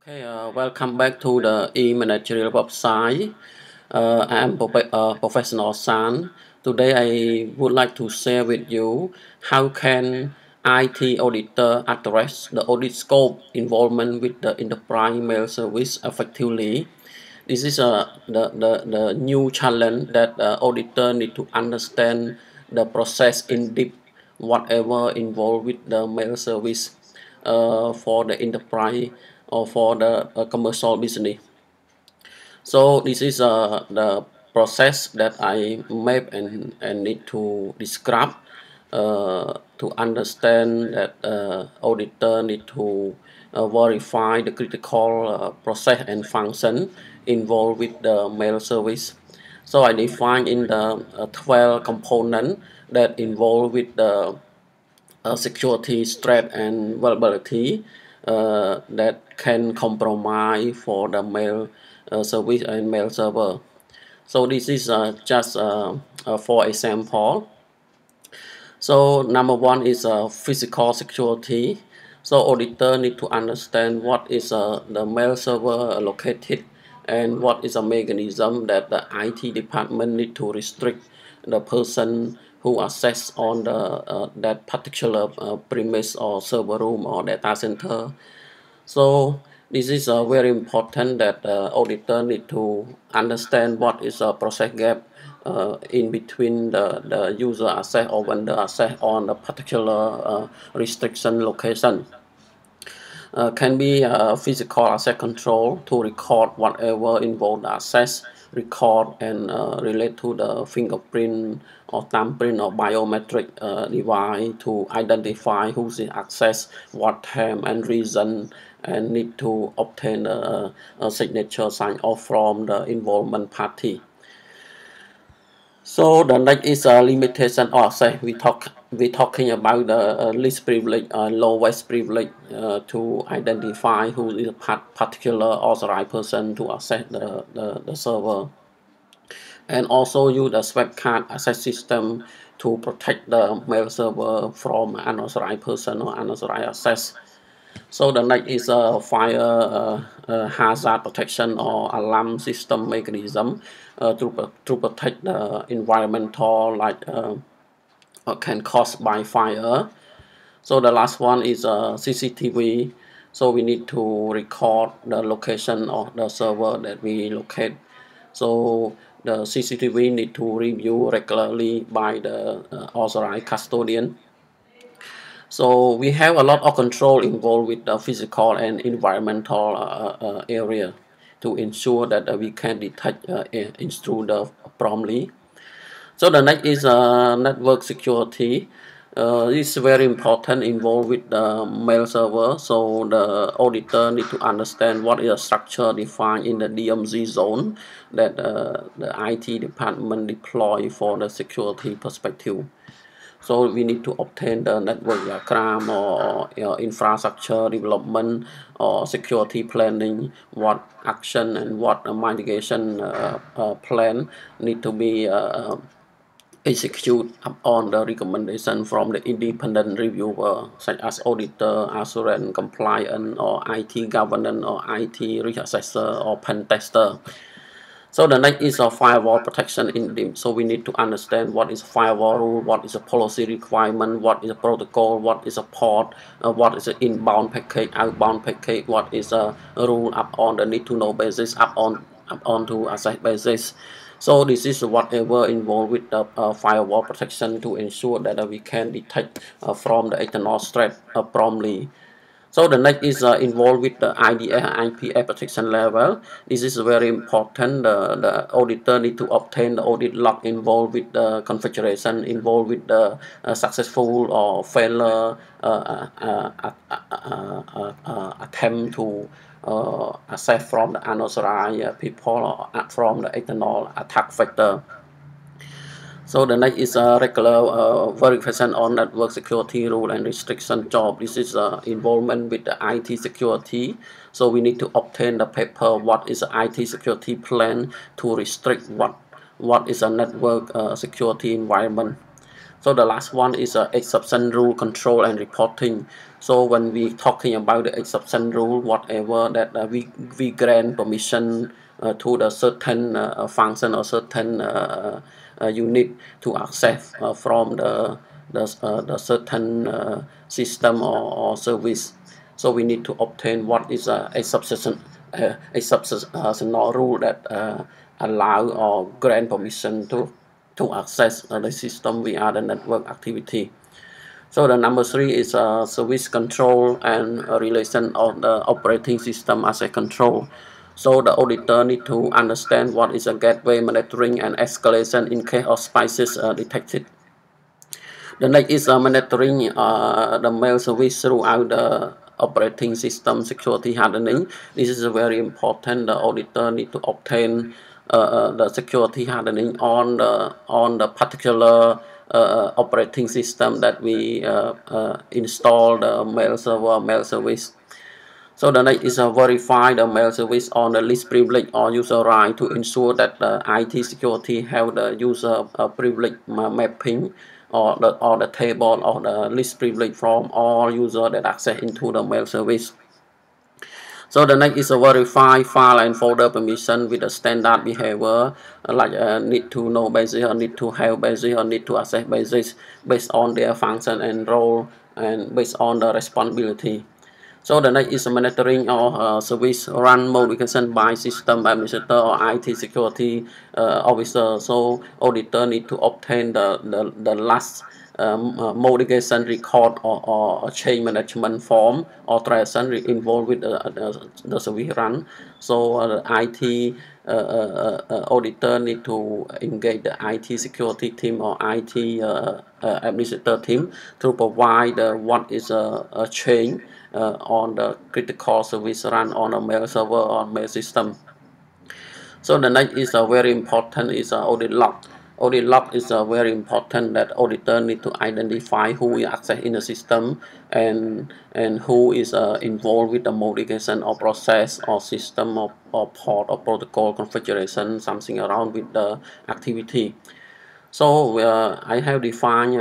Okay, welcome back to the E-Managerial website. I am Professional San. Today I would like to share with you how can IT auditor address the audit scope involvement with the enterprise mail service effectively. This is the new challenge that the auditor need to understand the process in depth, whatever involved with the mail service for the enterprise or for the commercial business. So this is the process that I map and need to describe to understand that auditor need to verify the critical process and function involved with the mail service. So I define in the 12 component that involved with the security threat and vulnerability that can compromise for the mail service and mail server. So this is just for example. So number one is physical security. So auditor need to understand what is the mail server located and what is a mechanism that the IT department need to restrict the person who access on the that particular premise or server room or data center. So this is very important that auditor need to understand what is a process gap in between the user access or vendor access on a particular restriction location. Can be physical asset control to record whatever involved access, record and relate to the fingerprint or thumbprint or biometric device to identify who's in access, what time and reason, and need to obtain a signature sign off from the involvement party. So the next is a limitation or say we talking about the least privilege, lowest privilege to identify who is a particular authorized person to access the server, and also use the swap card access system to protect the mail server from unauthorized person or unauthorized access. So the next is a fire hazard protection or alarm system mechanism to protect the environmental like can caused by fire. So the last one is CCTV. So we need to record the location of the server that we locate. So the CCTV need to review regularly by the authorized custodian. So we have a lot of control involved with the physical and environmental area to ensure that we can detect intruder promptly. So the next is network security. It's very important involved with the mail server. So the auditor need to understand what is the structure defined in the DMZ zone that the IT department deploy for the security perspective. So we need to obtain the network diagram or infrastructure development or security planning, what action and what mitigation plan need to be execute upon the recommendation from the independent reviewer such as auditor, assurance, compliance, or IT governance, or IT risk assessor, or pen tester. So the next is a firewall protection in DIM. So we need to understand what is firewall rule, what is a policy requirement, what is a protocol, what is a port, what is an inbound package, outbound package, what is a rule up on the need to know basis, up on to asset basis. So this is whatever involved with the firewall protection to ensure that we can detect from the external threat promptly. So the next is involved with the IDS and IPS protection level. This is very important. The auditor need to obtain the audit log involved with the configuration, involved with the successful or failure attempt to access from the unauthorized people or from the external attack vector. So the next is a regular verification on network security rule and restriction job. This is involvement with the IT security. So we need to obtain the paper, what is the IT security plan to restrict what is a network security environment. So the last one is exception rule control and reporting. So when we talking about the exception rule, whatever that we grant permission to the certain function or certain unit to access from the certain system or service. So we need to obtain what is a exceptional rule that allow or grant permission to access the system via the network activity. So the number three is service control and relation of the operating system as a control. So the auditor need to understand what is a gateway monitoring and escalation in case of spices detected. The next is monitoring the mail service throughout the operating system security hardening. This is very important. The auditor need to obtain the security hardening on the particular operating system that we install the mail server, mail service. So the next is verify the mail service on the least privilege or user right to ensure that the IT security have the user privilege mapping or the table or the least privilege from all user that access into the mail service. So the next is a verify file and folder permission with a standard behavior like need to know basis or need to have basis or need to access basis based on their function and role and based on the responsibility. So the next is monitoring or service run modification by system administrator or IT security officer. So auditor need to obtain the last modification record or change management form or transaction involved with the service run. So the IT auditor need to engage the IT security team or IT administrator team to provide what is a change on the critical service run on a mail server or mail system. So the next is very important is audit log. Audit log is very important that auditor need to identify who is access in the system and who is involved with the modification or process or system or port or protocol configuration, something around with the activity. So I have defined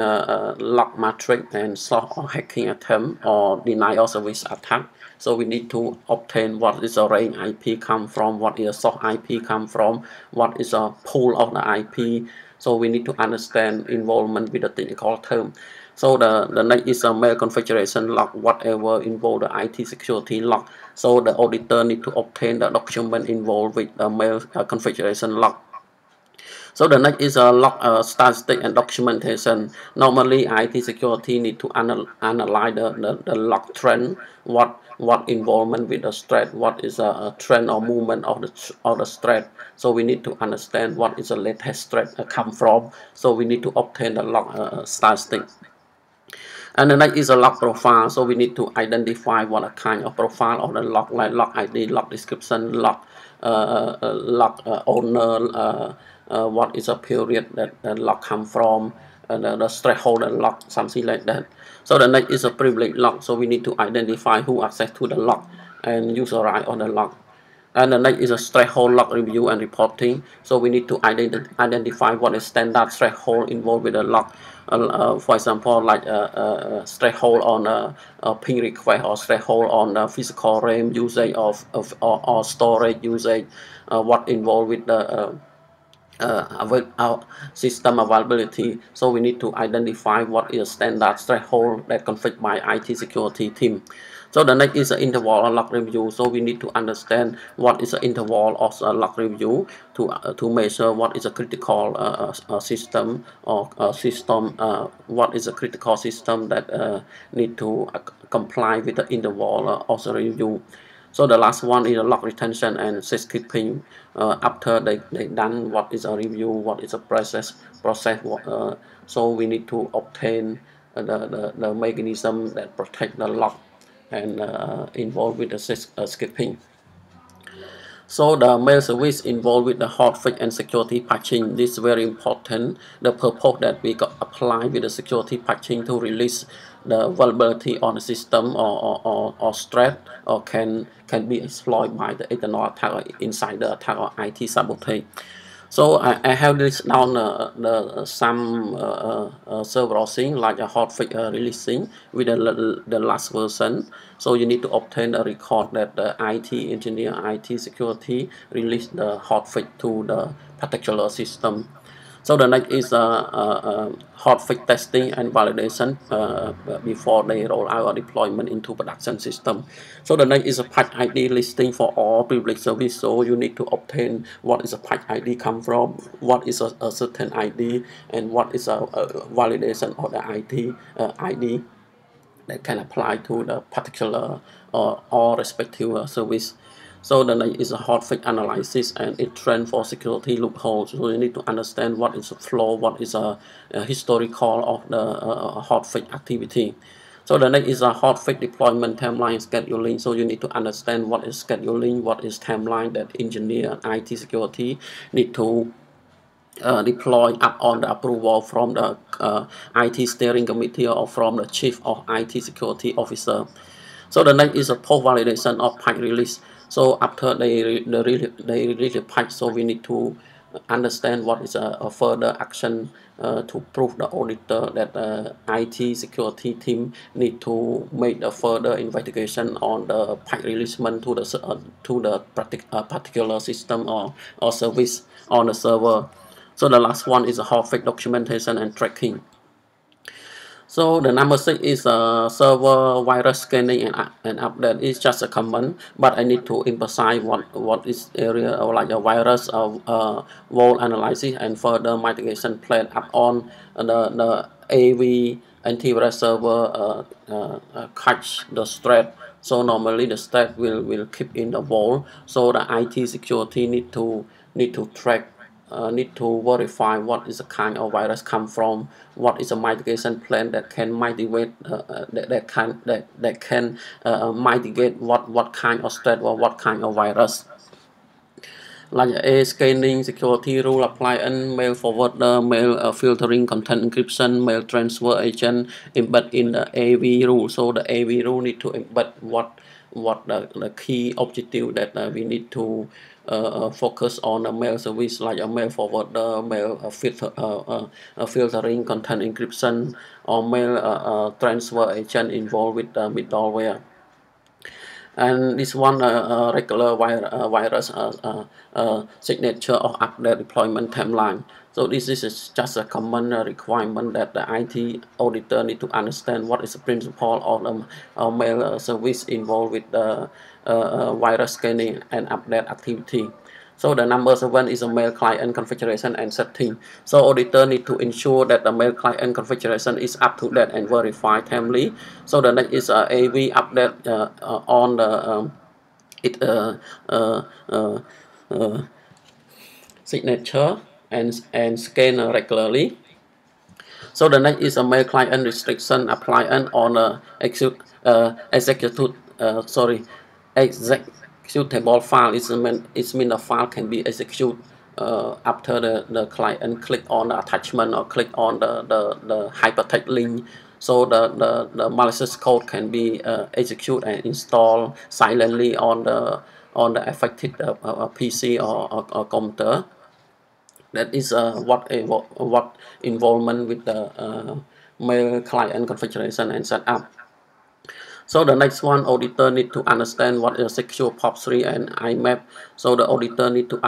log matrix and soft or hacking attempt or denial of service attack. So we need to obtain what is a range IP come from, what is a soft IP come from, what is a pool of the IP. So we need to understand involvement with the technical term. So the next is a mail configuration log, whatever involve the IT security log. So the auditor need to obtain the document involved with the mail configuration log. So the next is a log statistic and documentation. Normally, IT security need to analyze the log trend, what involvement with the threat, what is a trend or movement of the threat. So we need to understand what is the latest threat come from. So we need to obtain the log statistic. And the next is a log profile. So we need to identify what a kind of profile of the log, like log ID, log description, log owner, what is a period that the log come from, the stakeholder log, something like that. So the next is a privilege log. So we need to identify who access to the log and user right on the log. And the next is a threshold log review and reporting. So we need to identify what is standard threshold involved with the log. For example, like a threshold on a ping request or threshold on the physical RAM usage or storage usage, what involved with the our system availability. So we need to identify what is standard threshold that configured by IT security team. So the next is the interval or log review. So we need to understand what is the interval of the log review to measure what is a critical system or system, what is a critical system that need to comply with the interval of the review. So the last one is a log retention and safekeeping. After they done what is a review, what is a process. So we need to obtain the mechanism that protect the log and involved with the safekeeping. So the mail service involved with the hotfix and security patching. This is very important. The purpose that we got apply with the security patching to release the vulnerability on the system or threat or can be exploited by the external attack or insider attack or IT sabotage. So I have this down some server thing like a hotfix releasing with the last version. So you need to obtain a record that the IT engineer, IT security release the hotfix to the particular system. So the next is hotfix testing and validation before they roll out a deployment into production system. So the next is a patch ID listing for all privileged service. So you need to obtain what is a patch ID come from, what is a certain ID, and what is a validation of the ID that can apply to the particular or respective service. So the next is a hotfix analysis, and it trend for security loopholes. So you need to understand what is a flow, what is a historical of the hotfix activity. So the next is a hotfix deployment timeline scheduling. So you need to understand what is scheduling, what is timeline that engineer and IT security need to deploy up on the approval from the IT steering committee or from the chief of IT security officer. So the next is a post validation of patch release. So after they release the patch, so we need to understand what is a further action to prove the auditor that the IT security team need to make a further investigation on the patch releasement to the particular system or service on the server. So the last one is a hotfix documentation and tracking. So the number 6 is a server virus scanning and update. It's just a common, but I need to emphasize what is area or like a virus of wall analysis and further mitigation plan up on the AV antivirus server catch the threat. So normally the threat will keep in the wall. So the IT security need to track need to verify what is the kind of virus come from, what is a mitigation plan that can mitigate that can mitigate what kind of threat or what kind of virus. Like a scanning security rule apply and mail forwarder, mail filtering, content encryption, mail transfer agent embed in the AV rule. So the AV rule need to embed what the key objective that we need to focus on a mail service like a mail forwarder, mail filtering, content encryption, or mail transfer agent involved with middleware. And this one regular virus signature of update deployment timeline. So this is just a common requirement that the IT auditor need to understand what is the principle of the mail service involved with the virus scanning and update activity. So the number 7 is a mail client configuration and setting. So auditor need to ensure that the mail client configuration is up to date and verified timely. So the next is a AV update on the it signature and scan regularly. So the next is a mail client restriction appliance on executable file. It mean the file can be executed after the client click on the attachment or click on the hypertext link. So the malicious code can be executed and installed silently on the affected PC or computer. That is what involvement with the mail client configuration and setup. So the next one, auditor need to understand what is secure POP3 and IMAP. So the auditor need to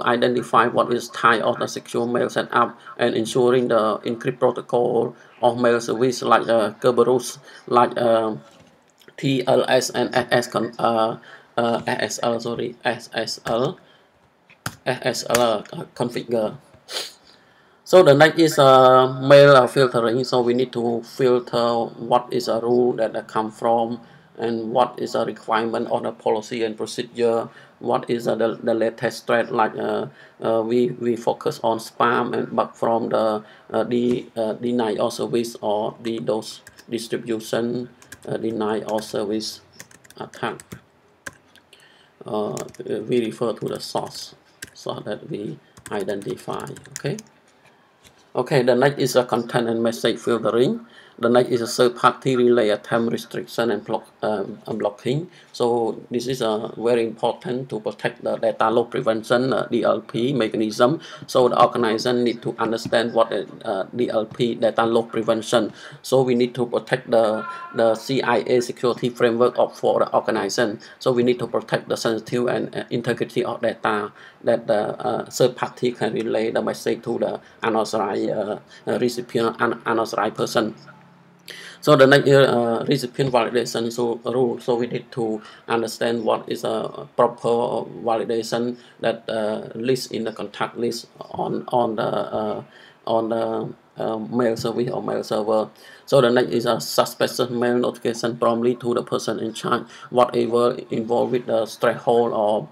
identify what is type of the secure mail setup and ensuring the encrypt protocol of mail service like Kerberos, like TLS and SSL configure. So the next is mail filtering. So we need to filter what is a rule that come from and what is a requirement on a policy and procedure. What is the latest threat? Like we focus on spam and bug from the denial of service or those distribution denial of service attack. We refer to the source so that we identify. Okay. Okay, the next is a content and message filtering. The next is a third-party relay attempt restriction and blocking. So this is very important to protect the data loss prevention DLP mechanism. So the organization need to understand what is DLP data loss prevention. So we need to protect the CIA security framework for the organization. So we need to protect the sensitive and integrity of data that the third party can relay the message to the unauthorized recipient and unauthorized person. So the next recipient validation rule. So we need to understand what is a proper validation that list in the contact list on the mail service or mail server. So the next is a suspicious mail notification promptly to the person in charge, whatever involved with the threshold or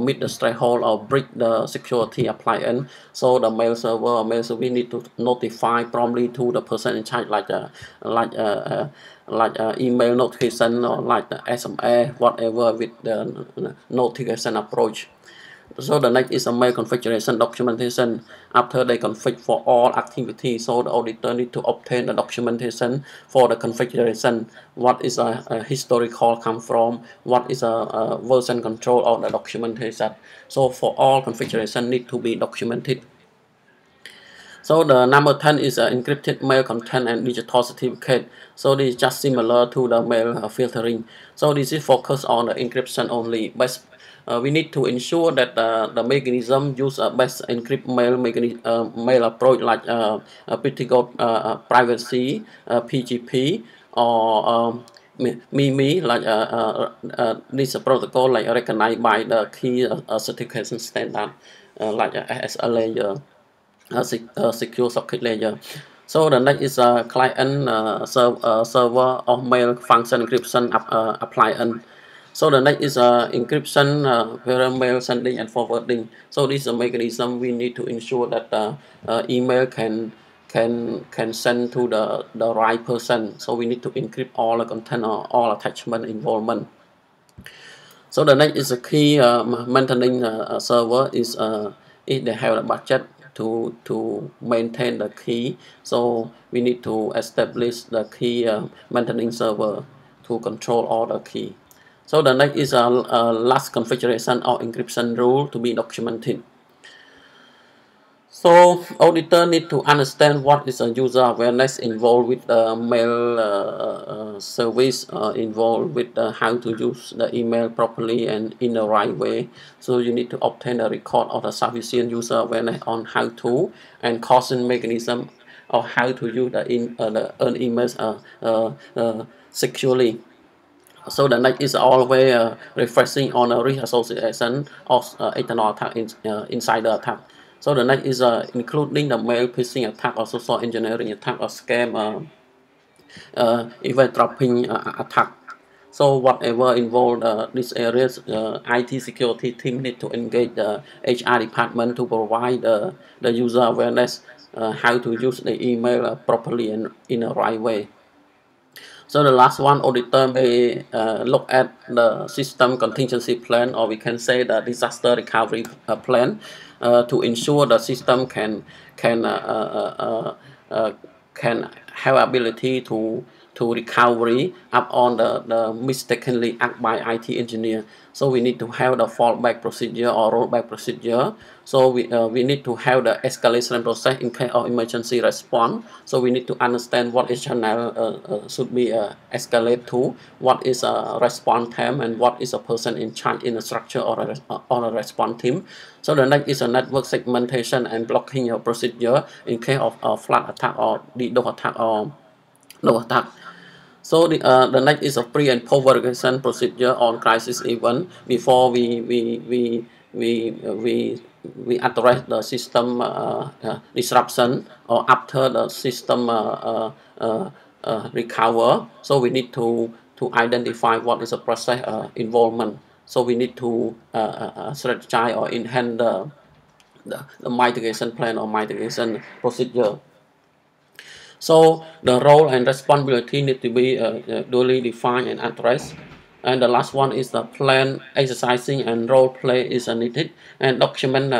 meet the threshold or break the security appliance. So the mail server or mail service need to notify promptly to the person in charge, like email notification or like the SMS, whatever with the notification approach. So the next is a mail configuration documentation. After they config for all activities, so the auditor need to obtain the documentation for the configuration. What is a historical come from? What is a version control of the documentation? So for all configuration need to be documented. So the number 10 is encrypted mail content and digital certificate. So this is just similar to the mail filtering. So this is focused on the encryption only. But we need to ensure that the mechanism use a best encrypt mail mail approach like critical privacy, PGP, or MIMI, like this protocol like recognized by the key certification standard like SLA. Secure socket layer. So the next is a client server or mail function encryption appliance. So the next is encryption via mail sending and forwarding. So this is a mechanism we need to ensure that email can send to the right person. So we need to encrypt all the content or all attachment involvement. So the next is a key maintaining server is if they have a budget to maintain the key. So we need to establish the key maintaining server to control all the key. So the next is a last configuration or encryption rule to be documented. So auditor need to understand what is a user awareness involved with the mail service, involved with how to use the email properly and in the right way. So you need to obtain a record of the sufficient user awareness on how to and causing mechanism of how to use the earn emails securely. So the next is always refreshing on a risk association of external attack insider attack. So the next is including the mail phishing attack or social engineering attack or scam event dropping attack. So whatever involved these areas, IT security team need to engage the HR department to provide the user awareness how to use the email properly and in the right way. So the last one, auditor may look at the system contingency plan, or we can say the disaster recovery plan, to ensure the system can can have ability to recovery up on the mistakenly act by IT engineer. So we need to have the fallback procedure or rollback procedure. So we need to have the escalation process in case of emergency response. So we need to understand what is channel should be escalate to, what is a response time, and what is a person in charge in a structure or a response team. So the next is a network segmentation and blocking your procedure in case of a flood attack or DDoS attack or no attack. So the next is a pre and post verification procedure on crisis event before we address the system disruption or after the system recover. So we need to identify what is the process involvement. So we need to strategize or enhance the mitigation plan or mitigation procedure. So the role and responsibility need to be duly defined and addressed. And the last one is the plan exercising and role play is needed, and document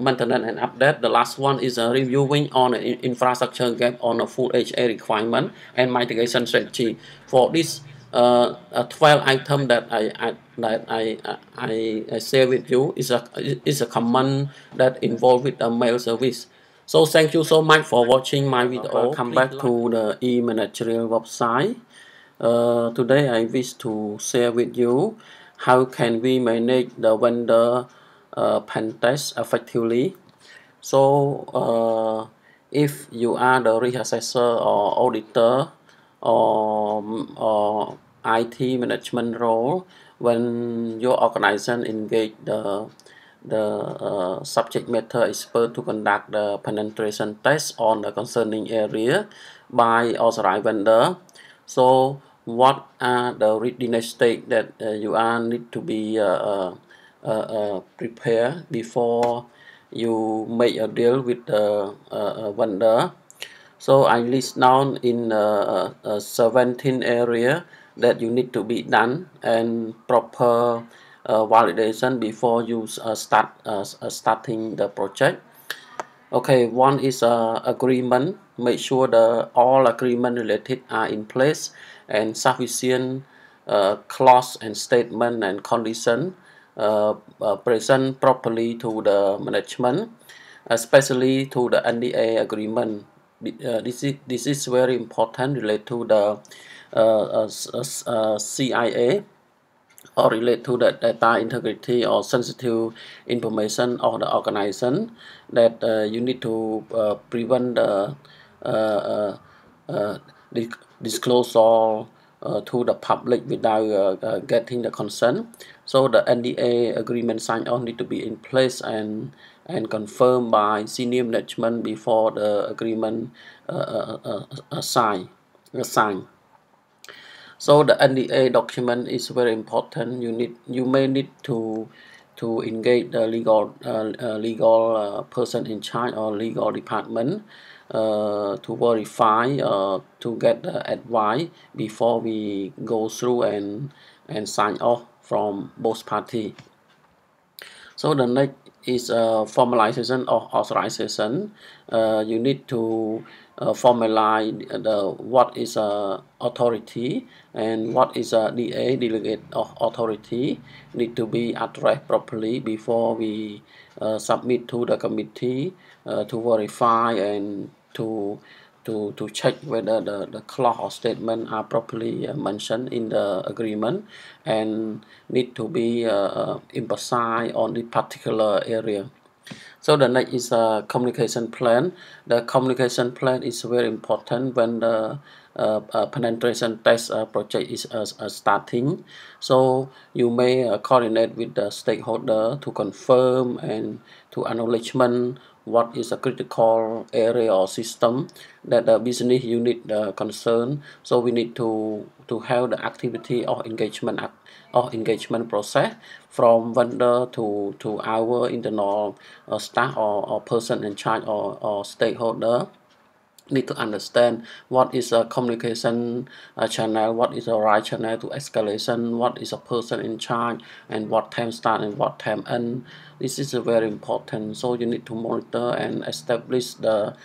maintenance and update. The last one is reviewing on infrastructure gap on a full HA requirement and mitigation strategy. For this 12 item that I share with you is a common that involved with the mail service. So thank you so much for watching my video. Welcome back to the E-Managerial website. Today I wish to share with you how can we manage the vendor pen test effectively. So if you are the risk assessor or auditor or IT management role, when your organization engage the subject matter expert to conduct the penetration test on the concerning area by authorized vendor. So what are the readiness state that you are need to be prepared before you make a deal with the vendor. So I list down in 17 area that you need to be done and proper validation before you starting the project. Okay, one is agreement. Make sure the all agreement related are in place and sufficient clause and statement and condition present properly to the management, especially to the NDA agreement. This is very important related to the CIA or relate to the data integrity or sensitive information of the organization that you need to prevent the uh, disclosure to the public without getting the consent. So the NDA agreement signed on need to be in place and confirmed by senior management before the agreement sign. So the NDA document is very important. You may need to engage the legal person in charge or legal department to verify to get the advice before we go through and sign off from both parties. So the next is formalization of authorization. You need to formalize the what is authority and what is a DA delegate of authority need to be addressed properly before we submit to the committee to verify and to check whether the clause or statement are properly mentioned in the agreement and need to be emphasized on the particular area. So the next is a communication plan. The communication plan is very important when the penetration test project is starting. So you may coordinate with the stakeholder to confirm and to acknowledgement what is a critical area or system that the business unit concern. So we need to have the activity or engagement process from vendor to our internal staff or person in charge or stakeholder need to understand what is a communication channel, what is a right channel to escalation, what is a person in charge, and what time start and what time end. This is very important. So you need to monitor and establish the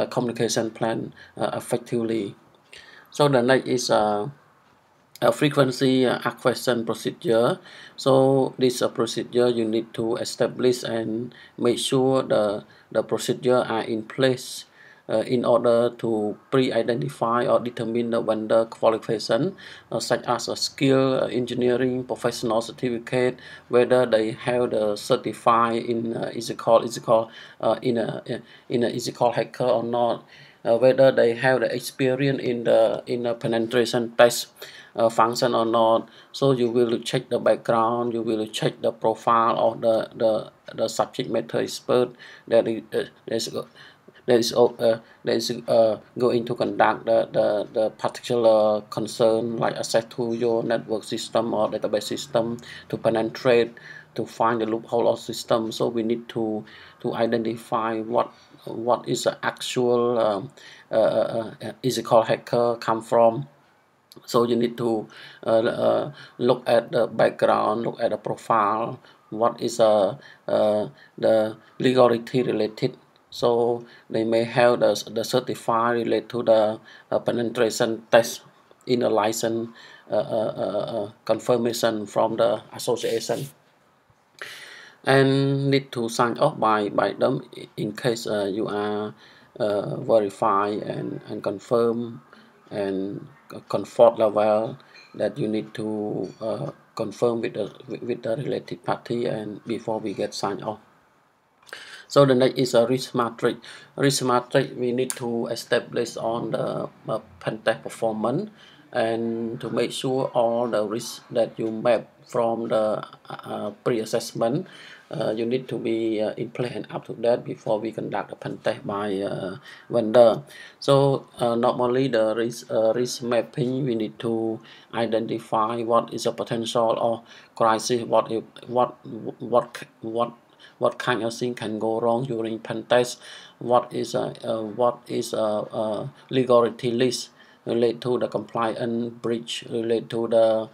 communication plan effectively. So the next is frequency acquisition procedure. So this procedure you need to establish and make sure the procedure are in place in order to pre-identify or determine the vendor qualification such as a skill engineering professional certificate, whether they have the certified in in a ethical hacker or not, whether they have the experience in a penetration test function or not. So you will check the background, you will check the profile of the subject matter expert that is going to conduct the particular concern like access to your network system or database system to penetrate to find the loophole of system. So we need to identify what is the actual ethical hacker come from So you need to look at the background, look at the profile, what is the legality related. So they may have the certified related to the penetration test in a license confirmation from the association, and need to sign off by them in case you are verify and confirm and comfort level that you need to confirm with the related party and before we get signed off. So the next is a risk matrix. Risk matrix we need to establish on the pen test performance and to make sure all the risks that you map from the pre-assessment you need to be in place and up to date before we conduct a pen test by vendor. So normally the risk mapping we need to identify what is a potential or crisis, what kind of thing can go wrong during pen test, what is a legality list related to the compliance breach, related to the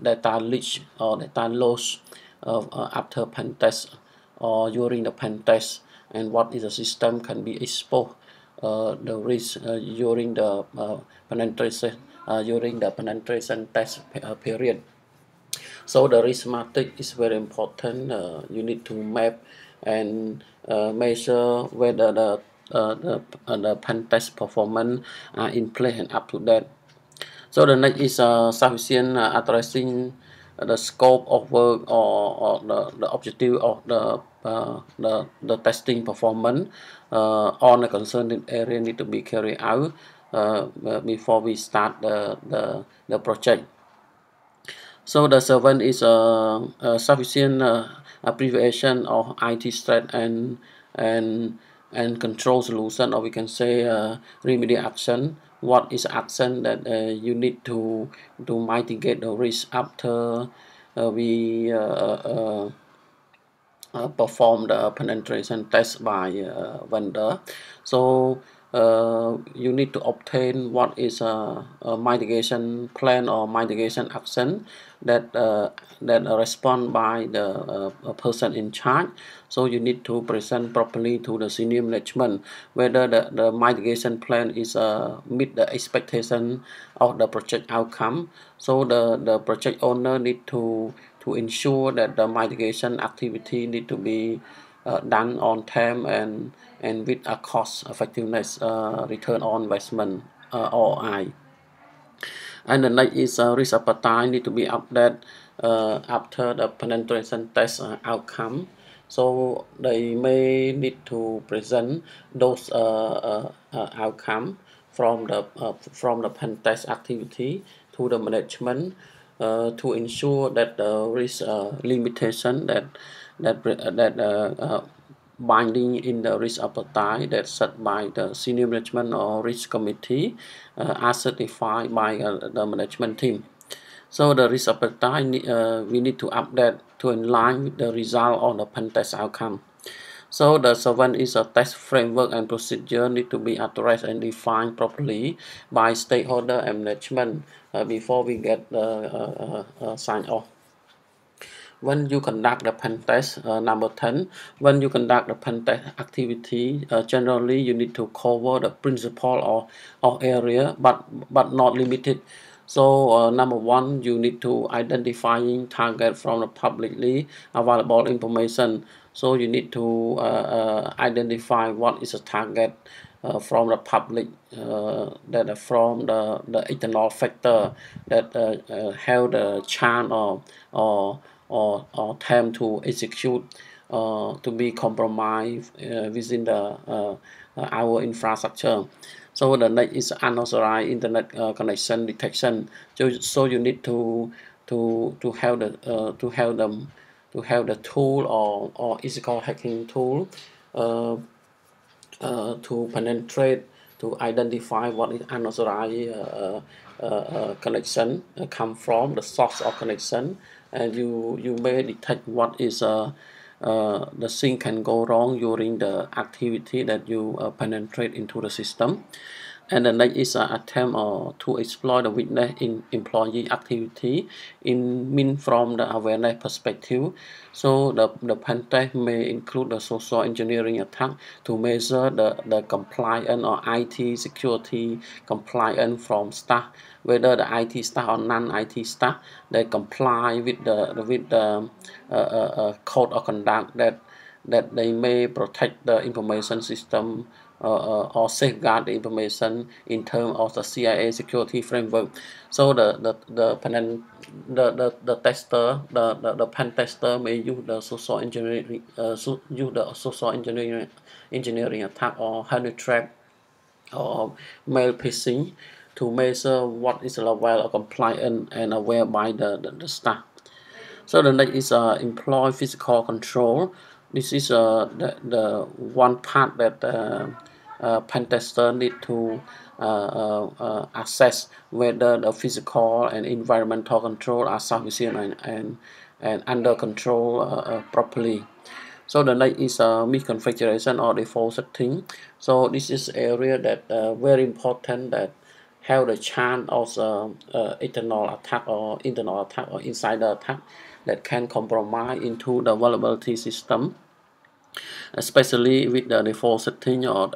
data leak or data loss after pen test or during the pen test, and what is the system can be exposed the risk during the penetration test period. So the risk matrix is very important. You need to map and measure whether the pen test performance are in place and up to date. So the next is sufficient addressing the scope of work or the objective of the testing performance on a concerned area need to be carried out before we start the project. So the seventh is a sufficient abbreviation of IT threat and control solution, or we can say remedial action. What is action that you need to mitigate the risk after we perform the penetration test by vendor. So you need to obtain what is a mitigation plan or mitigation action that respond by the person in charge. So you need to present properly to the senior management whether the mitigation plan is meet the expectation of the project outcome. So the project owner need to ensure that the mitigation activity need to be done on time and with a cost effectiveness return on investment ROI. And the next is risk appetite need to be updated after the penetration test outcome. So they may need to present those outcome from the pen test activity to the management to ensure that the risk limitation that binding in the risk appetite that set by the senior management or risk committee are certified by the management team. So the risk appetite we need to update to align with the result of the pen test outcome. So the seventh is a test framework and procedure need to be addressed and defined properly by stakeholder and management before we get sign off. When you conduct the pen test, number 10, when you conduct the pen test activity, generally you need to cover the principal or area, but not limited. So number one, you need to identifying target from the publicly available information. So you need to identify what is a target from the public that from the external factor that have the chance or time to execute to be compromised within our infrastructure. So the next is unauthorized internet connection detection. So you need to have the tool or ethical hacking tool to penetrate to identify what is unauthorized connection come from the source of connection, and you may detect what is the thing can go wrong during the activity that you penetrate into the system. And the next is an attempt to explore the weakness in employee activity in mean from the awareness perspective. So the pen test may include the social engineering attack to measure the compliance or IT security compliance from staff, whether the IT staff or non-IT staff they comply with the code of conduct that they may protect the information system or safeguard the information in terms of the CIA security framework. So the tester, the pen tester may use the social engineering, use the social engineering attack or honey trap or mail phishing to measure what is the level of compliance and aware by the staff. So the next is employ physical control. This is the one part that pen tester need to assess whether the physical and environmental control are sufficient and under control properly. So the next is misconfiguration or default setting. So this is area that very important that have the chance of external attack or internal attack or insider attack that can compromise into the vulnerability system, especially with the default setting or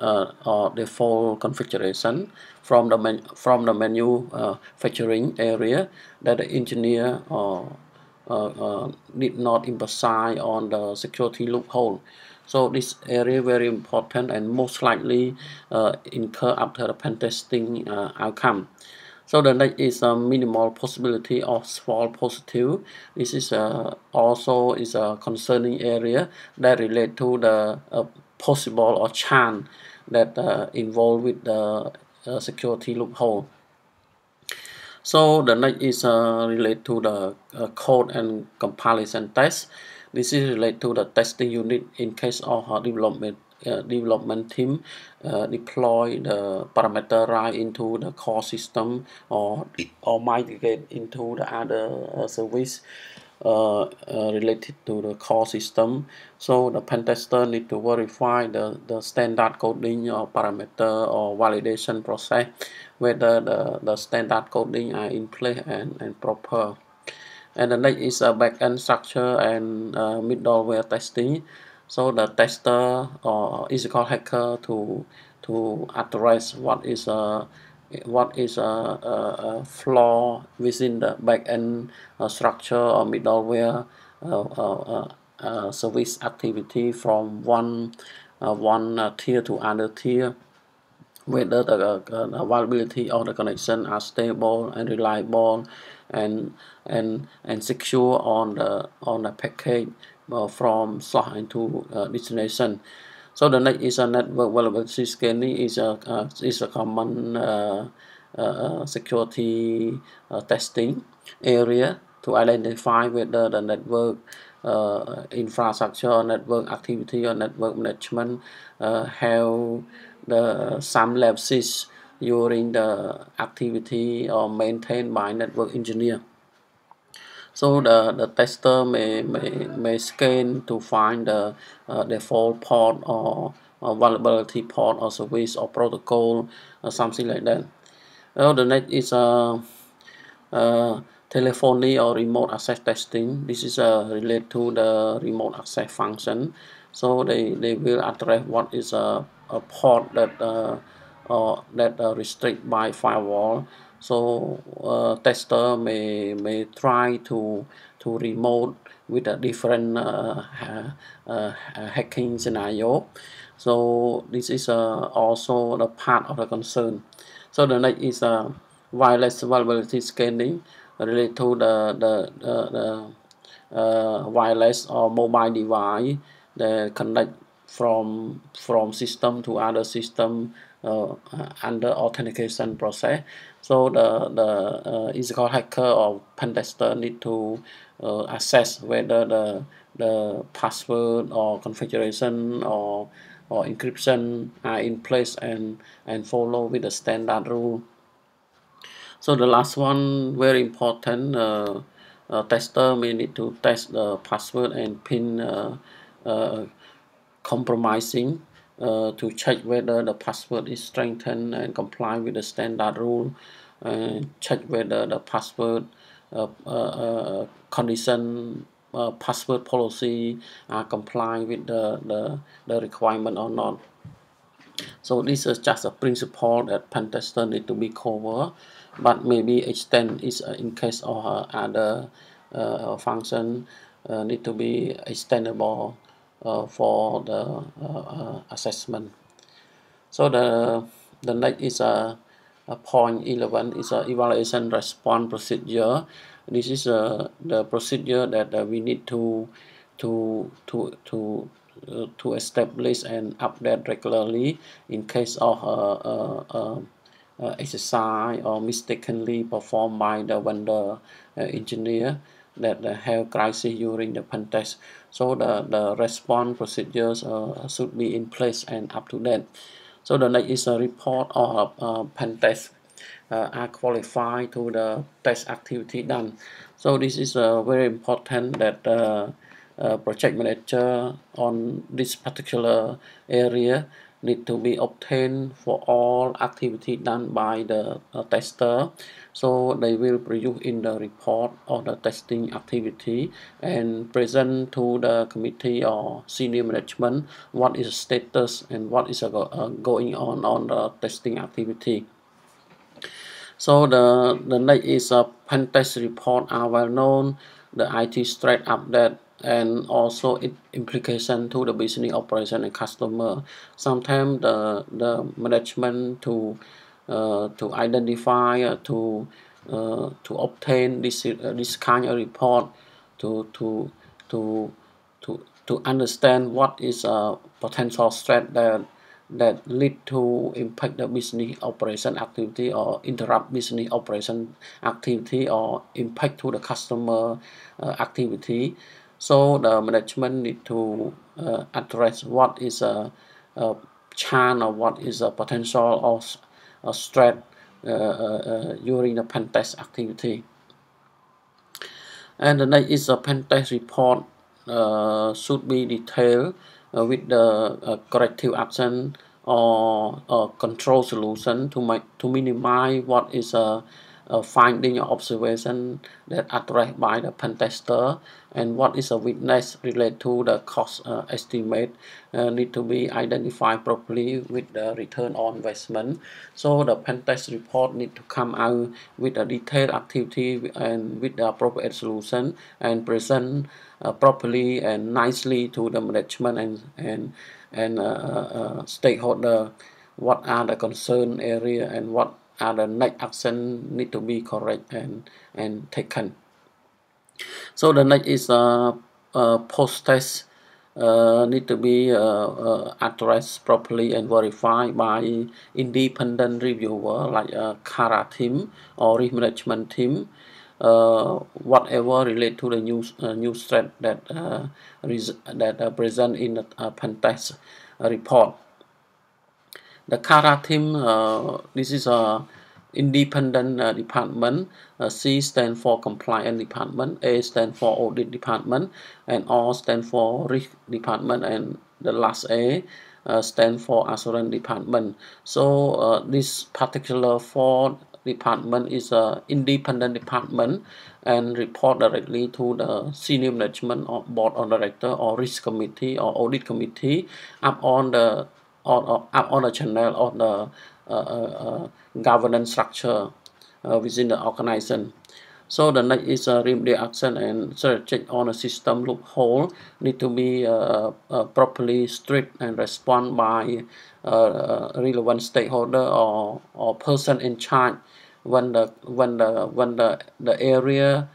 default configuration from the manufacturing area that the engineer did not emphasize on the security loophole. So this area very important and most likely incur after the pen testing outcome. So the next is a minimal possibility of false positive. This is also is a concerning area that relate to the possible or chance that involved with the security loophole. So the next is related to the code and comparison test. This is related to the testing unit in case of development team deploy the parameter right into the core system or migrate into the other service related to the core system. So the pen tester need to verify the standard coding or parameter or validation process, whether the standard coding are in place and proper. And the next is a backend structure and middleware testing. So the tester or ethical hacker to address what is a flaw within the backend structure or middleware service activity from one tier to other tier, whether the availability of the connection are stable and reliable and secure on the package from source into destination. So the next is a network vulnerability scanning is a common security testing area to identify whether the network infrastructure or network activity or network management have some lapses during the activity or maintained by network engineer. So the tester may scan to find the default port or vulnerability port or service or protocol or something like that. Well, the next is telephony or remote access testing. This is related to the remote access function. So they will address what is a port that restrict by firewall. So tester may try to remote with a different hacking scenario. So this is also the part of the concern. So the next is wireless vulnerability scanning related to the wireless or mobile device that connect from system to other system under authentication process. So the ethical hacker or pen tester need to assess whether the password or configuration or encryption are in place and follow with the standard rule. So the last one very important, tester may need to test the password and pin compromising to check whether the password is strengthened and comply with the standard rule, check whether the password condition password policy are comply with the requirement or not. So this is just a principle that pen tester need to be covered, but maybe extend is in case of other function need to be extendable for the assessment. So the next is a point 11 is a evaluation response procedure. This is the procedure that we need to to to to establish and update regularly in case of exercise or mistakenly performed by the vendor engineer that have crisis during the pen test. So the response procedures should be in place and up to date. So the next is a report or pen test are qualified to the test activity done. So this is very important that project manager on this particular area need to be obtained for all activity done by the tester. So they will produce in the report of the testing activity and present to the committee or senior management what is the status and what is going on the testing activity. So the next is a pen test report are well known, the IT threat update, and also its implication to the business operation and customer. Sometimes the management to identify to obtain this kind of report to to to to understand what is a potential threat that lead to impact the business operation activity or interrupt business operation activity or impact to the customer activity. So the management need to address what is a chance or what is a potential of a threat during the pen test activity. And the next is a pen test report should be detailed with the corrective action or control solution to minimize what is a finding or observation that addressed by the pen tester and what is a witness related to the cost estimate need to be identified properly with the return on investment. So the pen test report need to come out with a detailed activity and with the appropriate solution and present properly and nicely to the management and stakeholder what are the concern area and what are the next action need to be correct and taken. So the next is post test need to be addressed properly and verified by independent reviewer like a CARA team or risk management team. Whatever relate to the new threat that present in the pen test report. The CARA team, this is a independent department. C stands for compliance department, A stands for audit department, and O stands for risk department, and the last A stands for assurance department. So this particular four department is a independent department and report directly to the senior management or board of director or risk committee or audit committee up on the up on the channel of the governance structure within the organization. So the next is remedy action and check on a system loophole need to be properly strict and respond by relevant stakeholder or person in charge when the area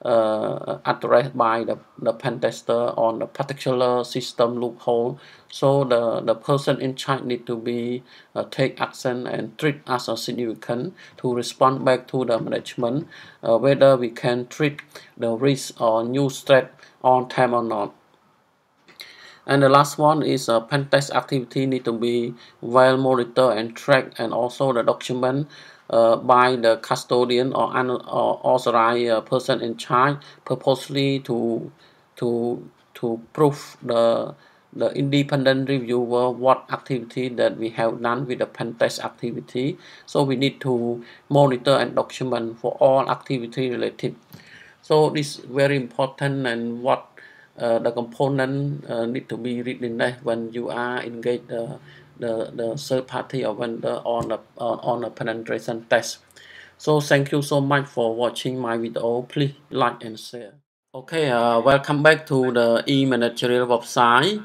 addressed by the pen tester on the particular system loophole. So the person in charge need to be take action and treat as a significant to respond back to the management whether we can treat the risk or new threat on time or not. And the last one is pen test activity need to be well monitored and tracked, and also the document by the custodian or authorized person in charge purposely to prove the independent reviewer what activity that we have done with the pen test activity. So we need to monitor and document for all activity related. So this is very important, and what the component need to be written there when you are engaged the third party or vendor on a penetration test. So thank you so much for watching my video. Please like and share. Okay, welcome back to the E-Managerial website.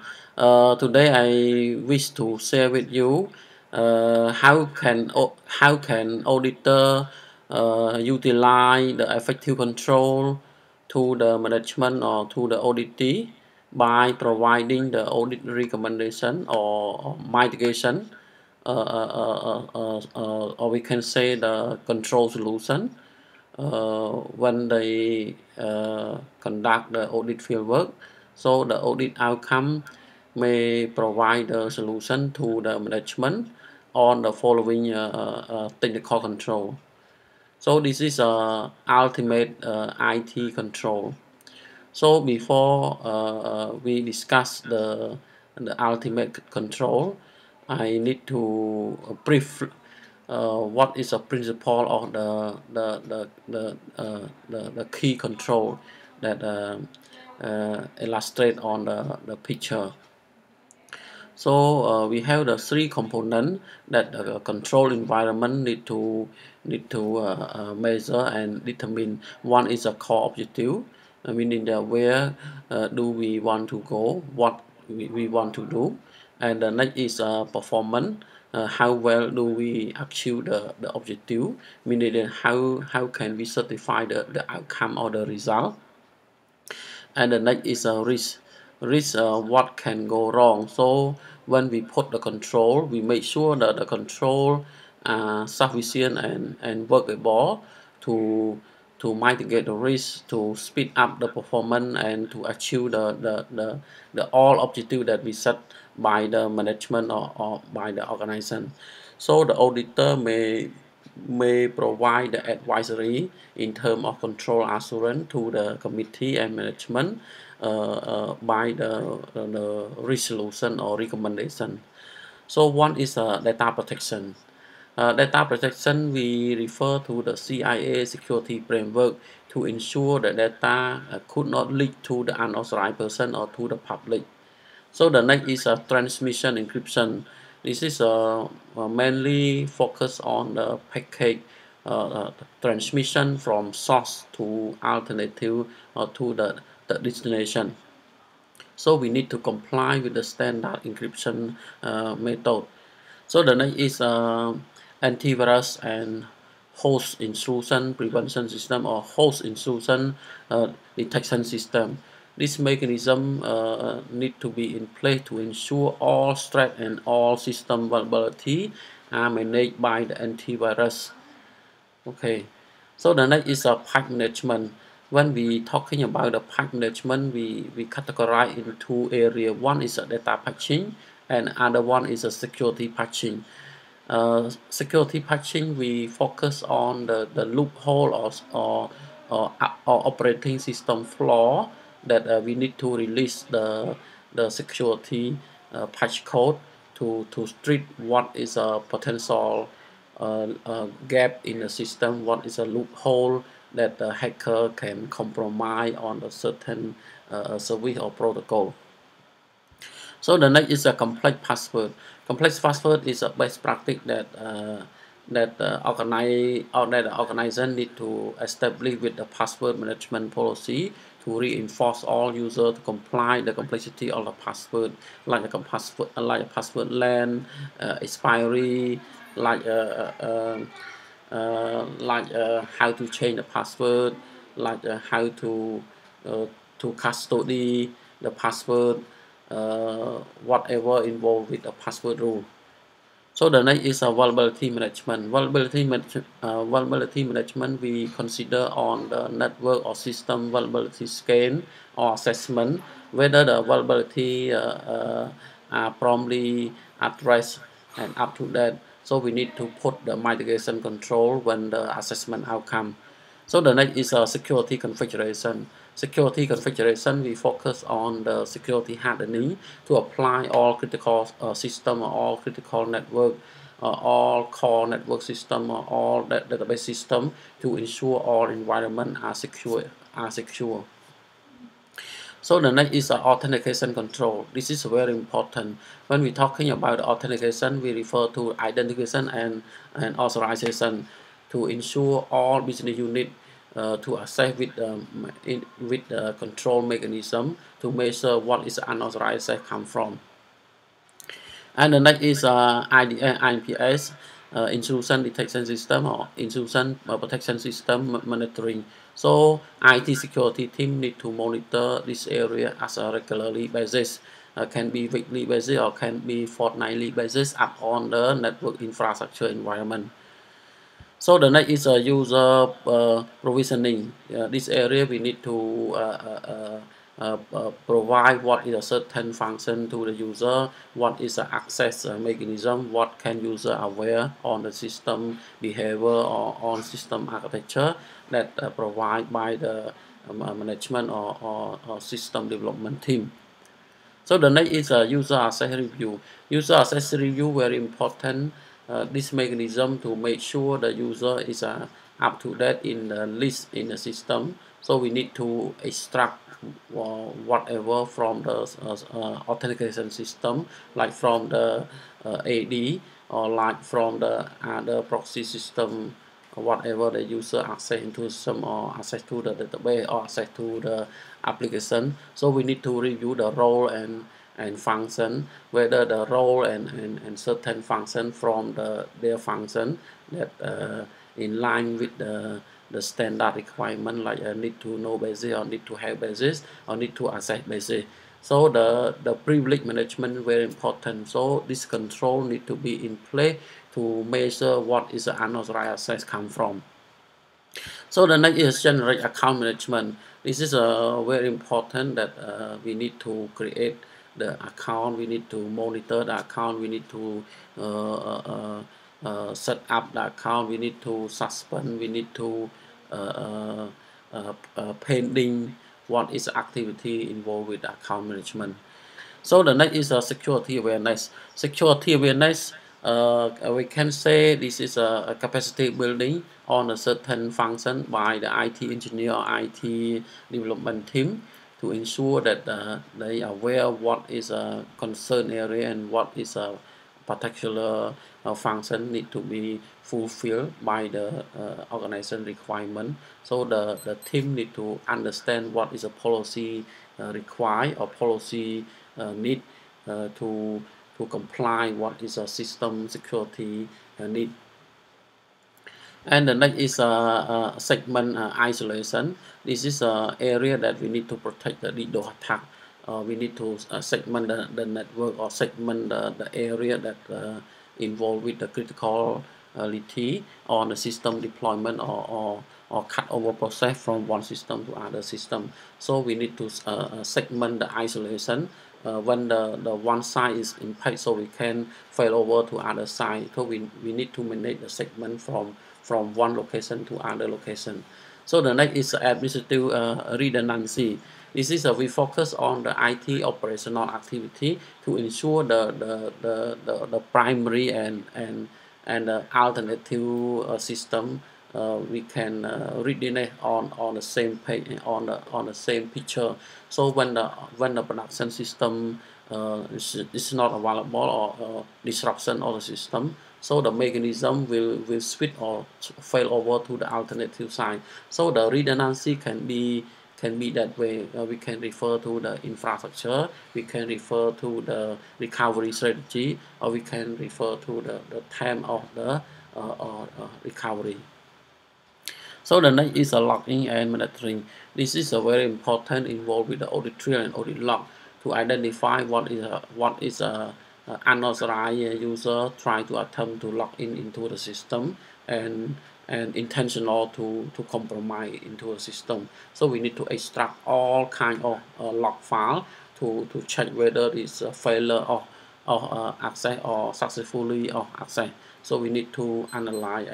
Today I wish to share with you how can auditor utilize the effective control to the management or to the auditee by providing the audit recommendation or mitigation, or we can say the control solution when they conduct the audit field work. So the audit outcome may provide a solution to the management on the following technical control. So this is ultimate IT control. So before we discuss the ultimate control, I need to brief what is a principle of the key control that illustrate on the picture. So we have the three components that the control environment need to measure and determine. One is a core objective, meaning that where do we want to go, what we want to do, and the next is performance. How well do we achieve the objective, meaning that how can we certify the outcome or the result. And the next is a risk what can go wrong. So when we put the control, we make sure that the control sufficient and workable to mitigate the risk, to speed up the performance, and to achieve the all objective that we set by the management or by the organization. So the auditor may provide the advisory in terms of control assurance to the committee and management by the resolution or recommendation. So one is data protection. Data protection, we refer to the CIA security framework to ensure that data could not leak to the unauthorized person or to the public. So the next is a transmission encryption. This is mainly focused on the packet transmission from source to alternative or to the destination. So we need to comply with the standard encryption method. So the next is antivirus and host intrusion prevention system or host intrusion detection system. This mechanism need to be in place to ensure all threat and all system vulnerability are managed by the antivirus. Okay, so the next is a pipe management. When we talking about the pipe management, we categorize in two areas. One is a data patching, and other one is a security patching. Security patching, we focus on the loophole or operating system flaw that we need to release the security patch code to treat what is a potential gap in the system, what is a loophole that the hacker can compromise on a certain service or protocol. So the next is a complex password. Complex password is a best practice that the organization need to establish with the password management policy to reinforce all users to comply the complexity of the password, like a password length, expiry, how to change the password, how to custody the password, whatever involved with the password rule. So the next is a vulnerability management. Vulnerability management, we consider on the network or system vulnerability scan or assessment whether the vulnerability are promptly addressed and up to that. So we need to put the mitigation control when the assessment outcome. So the next is a security configuration. security configuration, we focus on the security hardening to apply all critical system or all critical network, all core network system or all that database system to ensure all environment are secure. So the next is authentication control. This is very important. When we're talking about authentication, we refer to identification and authorization to ensure all business unit to access with control mechanism to measure what is unauthorized access come from. And the next is IPS, intrusion detection system or intrusion protection system monitoring. So IT security team need to monitor this area as a regularly basis. Can be weekly basis or can be fortnightly basis up on the network infrastructure environment. So the next is user provisioning. This area we need to provide what is a certain function to the user, what is the access mechanism, what can user aware on the system behavior or on system architecture that provide by the management or system development team. So the next is user access review. User access review very important. This mechanism to make sure the user is up to date in the list in the system. So we need to extract whatever from the authentication system, like from the AD or like from the other proxy system, whatever the user access into some or access to the database or access to the application. So we need to review the role and function, whether the role and certain function from their function that in line with the standard requirement, like need to know basis or need to have basis or need to access basis. So the privilege management very important. So this control need to be in place to measure what is the unauthorized access come from. So the next is generate account management. This is very important that we need to create the account, we need to monitor the account, we need to set up the account, we need to suspend, we need to pending what is the activity involved with account management. So the next is security awareness. Security awareness, we can say this is a capacity building on a certain function by the IT engineer or IT development team to ensure that they are aware what is a concern area and what is a particular function need to be fulfilled by the organization requirement. So the team need to understand what is a policy required or policy need to comply what is a system security need. And the next is segment isolation. This is an area that we need to protect the DDoS attack. We need to segment the network or segment the area that involved with the criticality on the system deployment or cut over process from one system to other system. So we need to segment the isolation when the one side is impacted, so we can fail over to other side. So we need to manage the segment from one location to other location. So the next is administrative redundancy. This is we focus on the IT operational activity to ensure the primary and alternative system we can read on the same page on the same picture. So when the production system is not available or disruption of the system, so the mechanism will switch or fail over to the alternative side. So the redundancy can be that way. We can refer to the infrastructure, we can refer to the recovery strategy, or we can refer to the time of the recovery. So the next is a logging and monitoring. This is a very important involved with the audit trail and audit log to identify what is a unauthorized user trying to attempt to log into the system and intentional to compromise into the system. So we need to extract all kind of log file to check whether it's a failure of access or successfully of access. So we need to analyze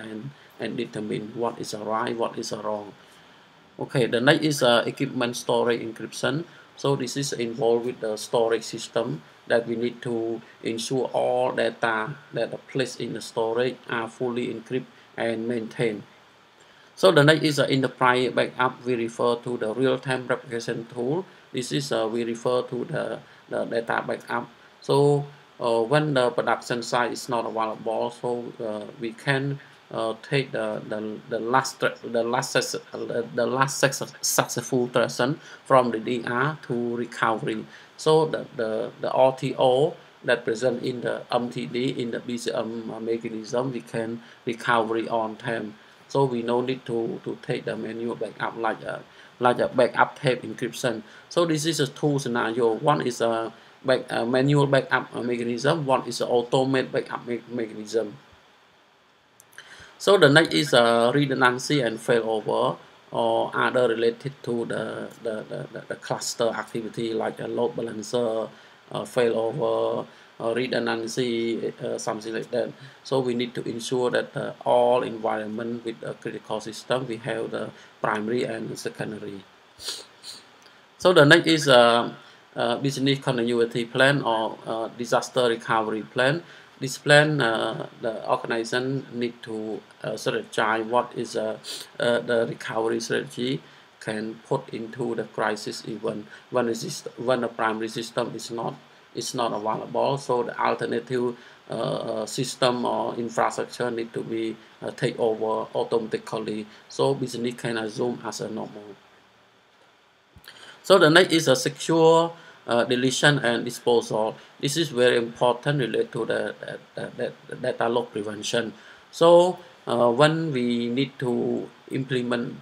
and determine what is a right, what is a wrong. Okay, the next is equipment storage encryption. So this is involved with the storage system that we need to ensure all data that are placed in the storage are fully encrypted and maintained. So the next is enterprise backup. We refer to the real-time replication tool. This is we refer to the data backup. So when the production site is not available, so we can take the last successful transaction from the DR to recovery. So the RTO that present in the MTD in the BCM mechanism, we can recovery on time. So we no need to take the manual backup like a backup tape encryption. So this is a two scenario. One is a manual backup mechanism. One is an automated backup mechanism. So the next is redundancy and failover or other related to the cluster activity like a load balancer, failover, redundancy, something like that. So we need to ensure that all environment with a critical system, we have the primary and secondary. So the next is business continuity plan or disaster recovery plan. This plan, the organization need to strategize what is the recovery strategy can put into the crisis event when the primary system is not available. So the alternative system or infrastructure need to be take over automatically. So business can assume as a normal. So the next is a secure deletion and disposal. This is very important related to the data loss prevention. So when we need to implement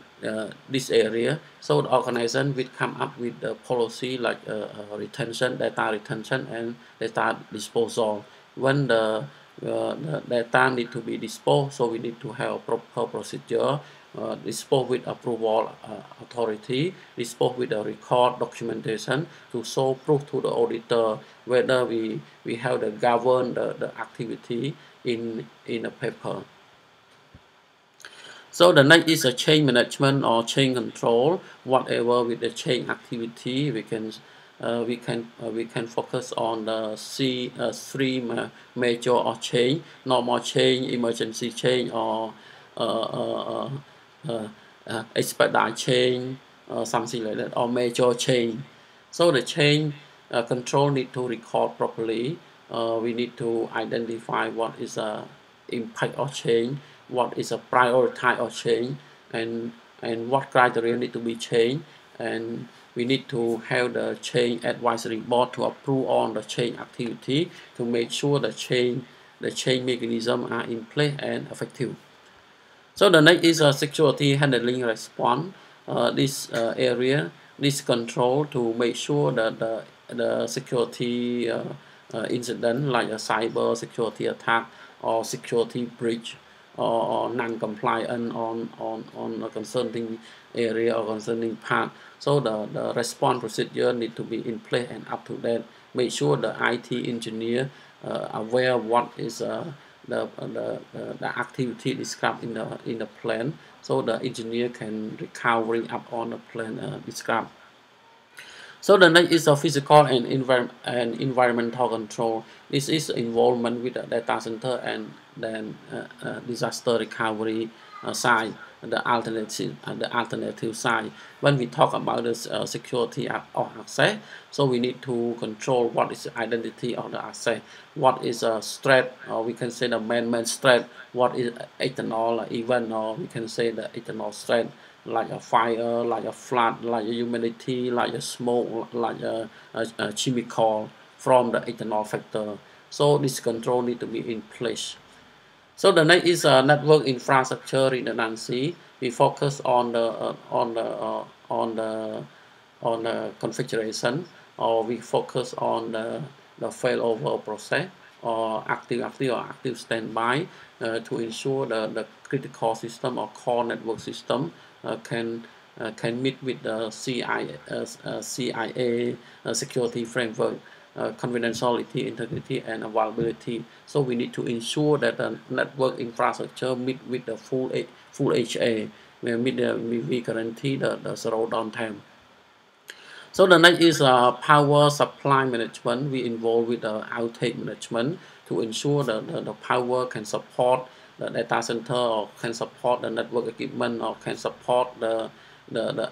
this area, so the organization will come up with the policy like data retention and data disposal. When the data need to be disposed, so we need to have proper procedure, dispose with approval authority, dispose with the record documentation to show proof to the auditor whether we have the govern the activity in a paper. So the next is a change management or change control. Whatever with the change activity, we can focus on the three major or change: normal change, emergency change, or uh, uh, expedite change, something like that, or major change. So the change control need to record properly. We need to identify what is a impact or change, what is a prioritize or change, and what criteria need to be changed, and we need to have the change advisory board to approve on the change activity to make sure the change mechanism are in place and effective. So the next is a security handling response. This area, this control to make sure that the security incident like a cyber security attack or security breach or non-compliant on a concerning area or concerning part. So the response procedure need to be in place and up to date. Make sure the IT engineer aware what is the activity described in the plan, so the engineer can recovery up on the plan described. So the next is a physical and environmental control. This is involvement with the data center and then disaster recovery side, the alternative side. When we talk about the security of access, so we need to control what is the identity of the access, what is a threat, or we can say the man-made threat, what is external event, or we can say the external threat like a fire, like a flood, like a humidity, like a smoke, like a chemical from the external factor. So this control need to be in place. So the next is network infrastructure redundancy. We focus on the configuration, or we focus on the failover process, or active standby to ensure the critical system or core network system can meet with the CIA security framework, confidentiality, integrity, and availability. So we need to ensure that the network infrastructure meet with the full HA. we guarantee the zero downtime. So the next is power supply management. We involve with the outage management to ensure the power can support the data center or can support the network equipment or can support the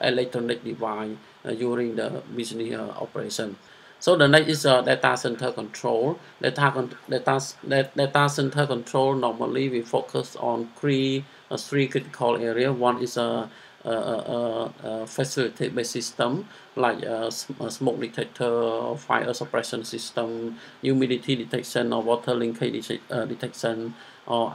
electronic device during the business operation. So the next is data center control. Data center control, normally we focus on three critical areas. One is a facility-based system like a smoke detector, fire suppression system, humidity detection or water leakage detection, or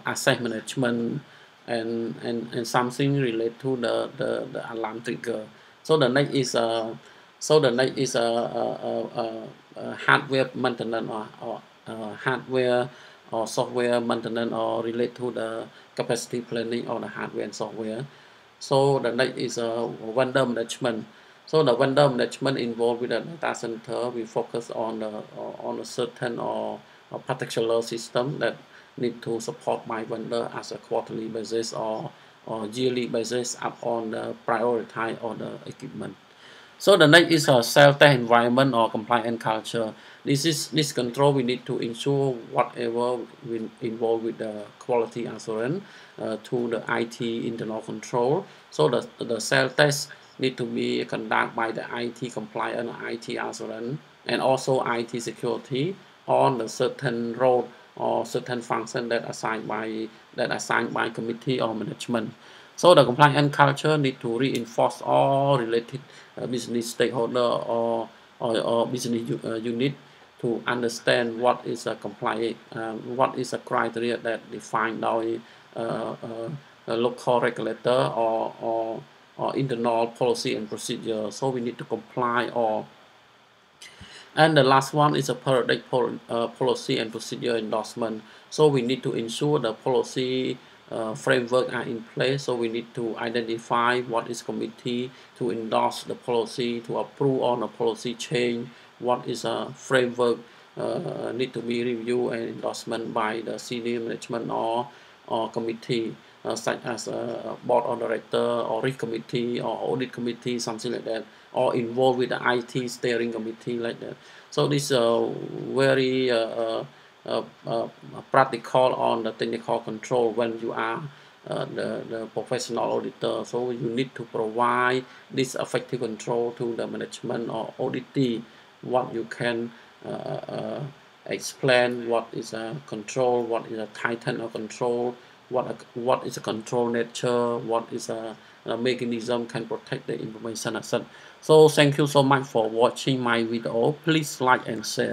asset management, and something related to the alarm trigger. So the next is hardware maintenance or hardware or software maintenance or relate to the capacity planning of the hardware and software. So the next is vendor management. So the vendor management involved with the data center, we focus on a certain or particular system that need to support my vendor as a quarterly basis or yearly basis up on the prioritize or the equipment. So the next is a self-test environment or compliance culture. This control we need to ensure whatever we involved with the quality assurance to the IT internal control. So the self-test need to be conducted by the IT compliance, IT assurance, and also IT security on the certain role or certain function assigned by committee or management. So the compliance culture need to reinforce all related business stakeholder or business unit to understand what is a compliance, what is a criteria that defined by a local regulator or internal policy and procedure. So we need to comply or and the last one is a periodic policy and procedure endorsement. So we need to ensure the policy framework are in place. So we need to identify what is committee to endorse the policy, to approve on a policy change, what is a framework need to be reviewed and endorsement by the senior management or committee such as a board of director or risk committee or audit committee, something like that, or involved with the IT steering committee like that. So this very practical on the technical control when you are the professional auditor. So you need to provide this effective control to the management or auditee. What you can explain what is a control, what is a titan of control, what is a control nature, what is a mechanism can protect the information asset. So thank you so much for watching my video. Please like and share.